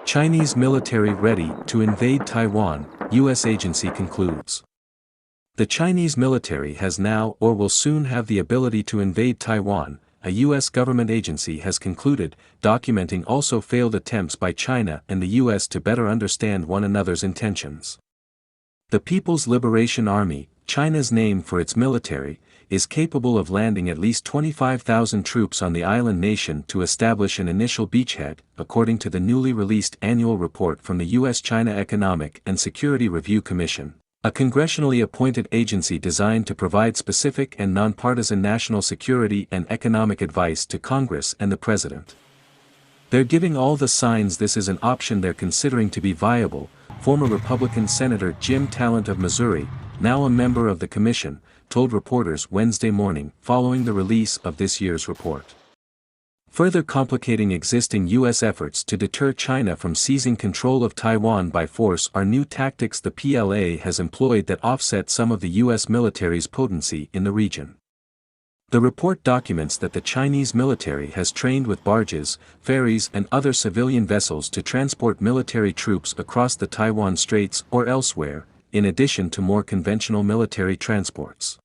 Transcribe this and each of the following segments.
Chinese military ready to invade Taiwan, U.S. agency concludes. The Chinese military has now or will soon have the ability to invade Taiwan, a U.S. government agency has concluded, documenting also failed attempts by China and the U.S. to better understand one another's intentions. The People's Liberation Army, China's name for its military, is capable of landing at least 25,000 troops on the island nation to establish an initial beachhead, according to the newly released annual report from the U.S.-China Economic and Security Review Commission, a congressionally appointed agency designed to provide specific and nonpartisan national security and economic advice to Congress and the President. They're giving all the signs this is an option they're considering to be viable, former Republican Senator Jim Talent of Missouri, now a member of the commission, told reporters Wednesday morning following the release of this year's report. Further complicating existing U.S. efforts to deter China from seizing control of Taiwan by force are new tactics the PLA has employed that offset some of the U.S. military's potency in the region. The report documents that the Chinese military has trained with barges, ferries and other civilian vessels to transport military troops across the Taiwan Straits or elsewhere, in addition to more conventional military transports.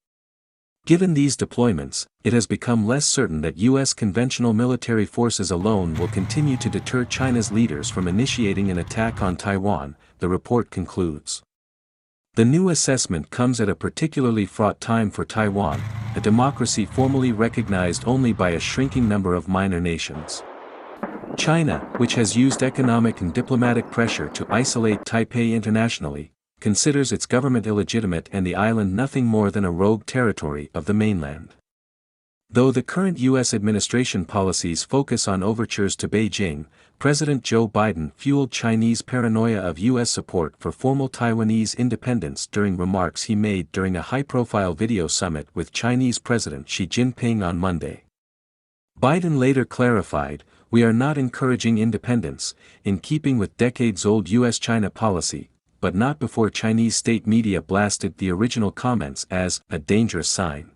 Given these deployments, it has become less certain that U.S. conventional military forces alone will continue to deter China's leaders from initiating an attack on Taiwan, the report concludes. The new assessment comes at a particularly fraught time for Taiwan, a democracy formally recognized only by a shrinking number of minor nations. China, which has used economic and diplomatic pressure to isolate Taipei internationally, considers its government illegitimate and the island nothing more than a rogue territory of the mainland. Though the current U.S. administration policies focus on overtures to Beijing, President Joe Biden fueled Chinese paranoia of U.S. support for formal Taiwanese independence during remarks he made during a high-profile video summit with Chinese President Xi Jinping on Monday. Biden later clarified, "We are not encouraging independence, in keeping with decades-old U.S.-China policy, but not before Chinese state media blasted the original comments as a dangerous sign."